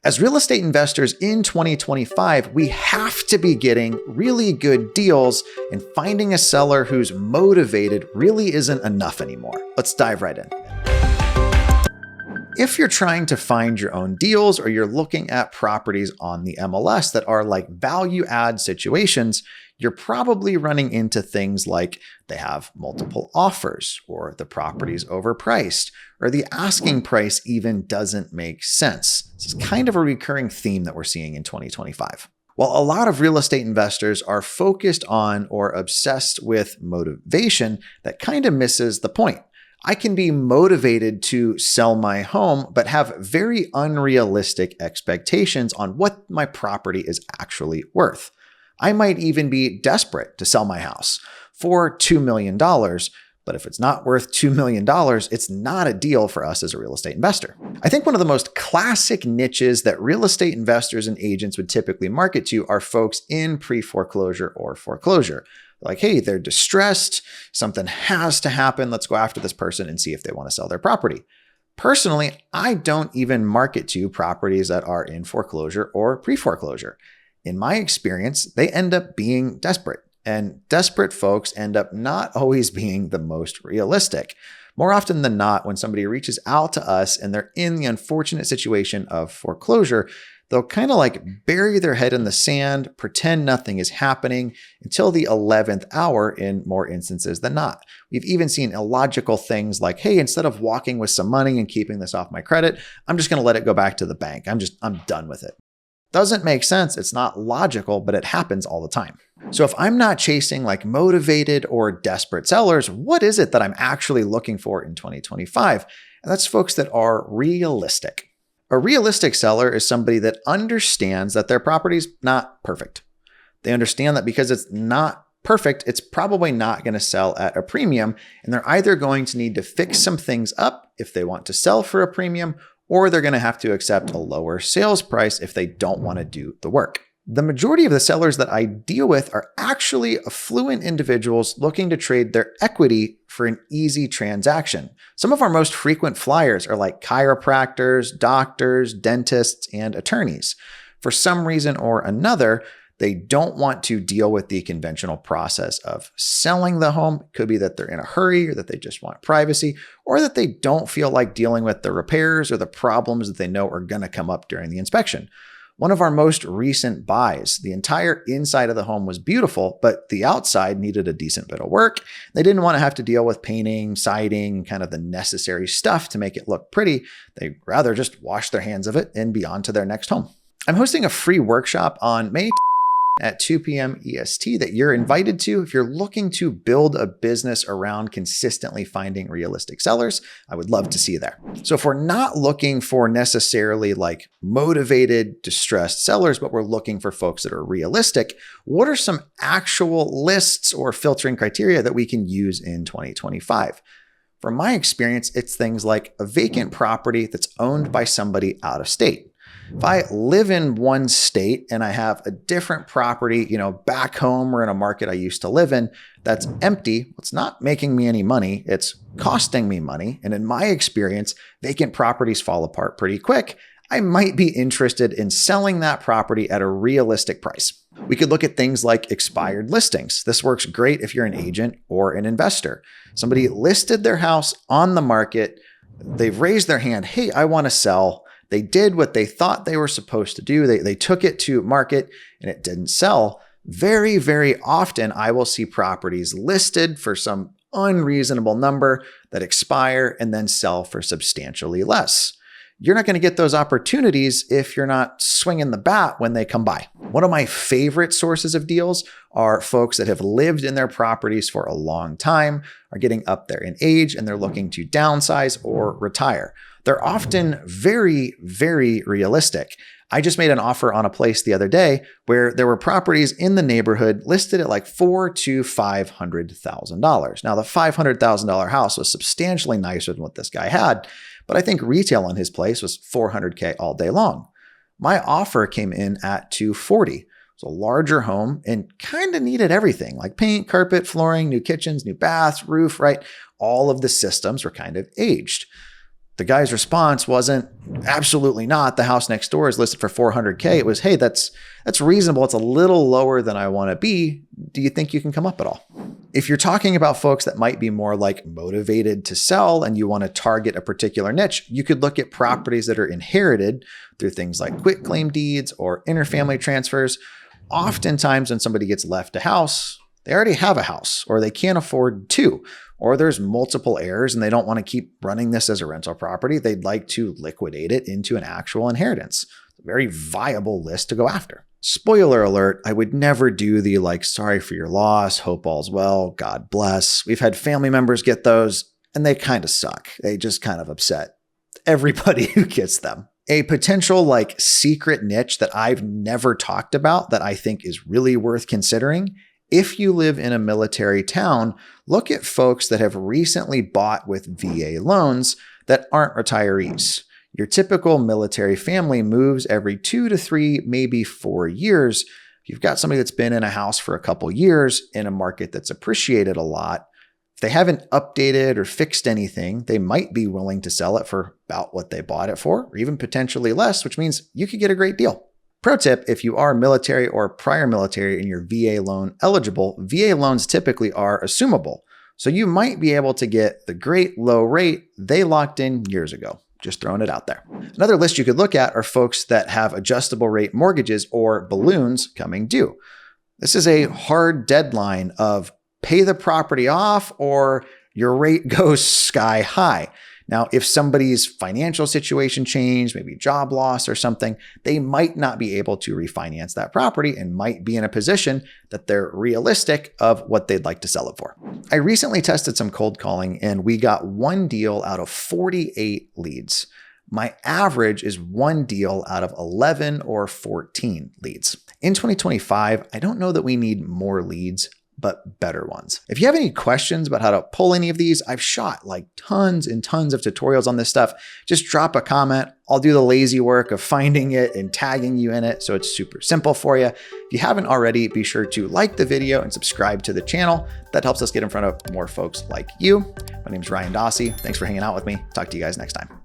As real estate investors in 2025, we have to be getting really good deals, and finding a seller who's motivated really isn't enough anymore. Let's dive right in. If you're trying to find your own deals or you're looking at properties on the MLS that are like value add situations, you're probably running into things like they have multiple offers, or the property's overpriced, or the asking price even doesn't make sense. This is kind of a recurring theme that we're seeing in 2025. While a lot of real estate investors are focused on or obsessed with motivation, that kind of misses the point. I can be motivated to sell my home, but have very unrealistic expectations on what my property is actually worth. I might even be desperate to sell my house for $2 million, but if it's not worth $2 million, it's not a deal for us as a real estate investor. I think one of the most classic niches that real estate investors and agents would typically market to are folks in pre-foreclosure or foreclosure. Like, hey, they're distressed, something has to happen, let's go after this person and see if they want to sell their property. Personally, I don't even market to properties that are in foreclosure or pre-foreclosure. In my experience, they end up being desperate, and desperate folks end up not always being the most realistic. More often than not, when somebody reaches out to us and they're in the unfortunate situation of foreclosure, they'll kind of like bury their head in the sand, pretend nothing is happening until the 11th hour in more instances than not. We've even seen illogical things like, hey, instead of walking with some money and keeping this off my credit, I'm just going to let it go back to the bank. I'm done with it. Doesn't make sense. It's not logical, but it happens all the time. So if I'm not chasing like motivated or desperate sellers, what is it that I'm actually looking for in 2025? And that's folks that are realistic. A realistic seller is somebody that understands that their property's not perfect. They understand that because it's not perfect, it's probably not going to sell at a premium, and they're either going to need to fix some things up if they want to sell for a premium, or they're going to have to accept a lower sales price if they don't want to do the work. The majority of the sellers that I deal with are actually affluent individuals looking to trade their equity for an easy transaction. Some of our most frequent flyers are like chiropractors, doctors, dentists, and attorneys. For some reason or another, they don't want to deal with the conventional process of selling the home. It could be that they're in a hurry, or that they just want privacy, or that they don't feel like dealing with the repairs or the problems that they know are going to come up during the inspection. One of our most recent buys, the entire inside of the home was beautiful, but the outside needed a decent bit of work. They didn't want to have to deal with painting, siding, kind of the necessary stuff to make it look pretty. They'd rather just wash their hands of it and be on to their next home. I'm hosting a free workshop on May at 2 p.m. EST that you're invited to if you're looking to build a business around consistently finding realistic sellers. I would love to see you there. So if we're not looking for necessarily like motivated, distressed sellers, but we're looking for folks that are realistic, what are some actual lists or filtering criteria that we can use in 2025? From my experience, it's things like a vacant property that's owned by somebody out of state. If I live in one state and I have a different property, back home or in a market I used to live in that's empty, it's not making me any money, it's costing me money. And in my experience, vacant properties fall apart pretty quick. I might be interested in selling that property at a realistic price. We could look at things like expired listings. This works great if you're an agent or an investor. Somebody listed their house on the market, they've raised their hand, hey, I want to sell. They did what they thought they were supposed to do. They took it to market and it didn't sell. Very, very often I will see properties listed for some unreasonable number that expire and then sell for substantially less. You're not going to get those opportunities if you're not swinging the bat when they come by. One of my favorite sources of deals are folks that have lived in their properties for a long time, are getting up there in age, and they're looking to downsize or retire. They're often very, very realistic. I just made an offer on a place the other day where there were properties in the neighborhood listed at like $400,000 to $500,000. Now, the $500,000 house was substantially nicer than what this guy had, but I think retail on his place was $400K all day long. My offer came in at $240,000. It's a larger home and kind of needed everything like paint, carpet, flooring, new kitchens, new baths, roof, right? All of the systems were kind of aged. The guy's response wasn't absolutely not. The house next door is listed for $400K. It was, hey, that's reasonable. It's a little lower than I want to be. Do you think you can come up at all? If you're talking about folks that might be more like motivated to sell and you want to target a particular niche, you could look at properties that are inherited through things like quitclaim deeds or interfamily transfers. Oftentimes when somebody gets left a house, they already have a house or they can't afford two, or there's multiple heirs and they don't want to keep running this as a rental property. They'd like to liquidate it into an actual inheritance. It's a very viable list to go after. Spoiler alert, I would never do the sorry for your loss, hope all's well, God bless. We've had family members get those and they kind of suck. They just kind of upset everybody who gets them. A potential secret niche that I've never talked about that I think is really worth considering. If you live in a military town, look at folks that have recently bought with VA loans that aren't retirees. Your typical military family moves every 2 to 3, maybe 4 years. If you've got somebody that's been in a house for a couple years in a market that's appreciated a lot, if they haven't updated or fixed anything, they might be willing to sell it for about what they bought it for, or even potentially less, which means you could get a great deal. Pro tip, if you are military or prior military and you're VA loan eligible, VA loans typically are assumable. So you might be able to get the great low rate they locked in years ago. Just throwing it out there. Another list you could look at are folks that have adjustable rate mortgages or balloons coming due. This is a hard deadline of pay the property off or your rate goes sky high. Now, if somebody's financial situation changed, maybe job loss or something, they might not be able to refinance that property and might be in a position that they're realistic of what they'd like to sell it for. I recently tested some cold calling and we got one deal out of 48 leads. My average is one deal out of 11 or 14 leads. In 2025, I don't know that we need more leads, but better ones. If you have any questions about how to pull any of these, I've shot tons and tons of tutorials on this stuff. Just drop a comment. I'll do the lazy work of finding it and tagging you in it, so it's super simple for you. If you haven't already, be sure to like the video and subscribe to the channel. That helps us get in front of more folks like you. My name is Ryan Dossey. Thanks for hanging out with me. Talk to you guys next time.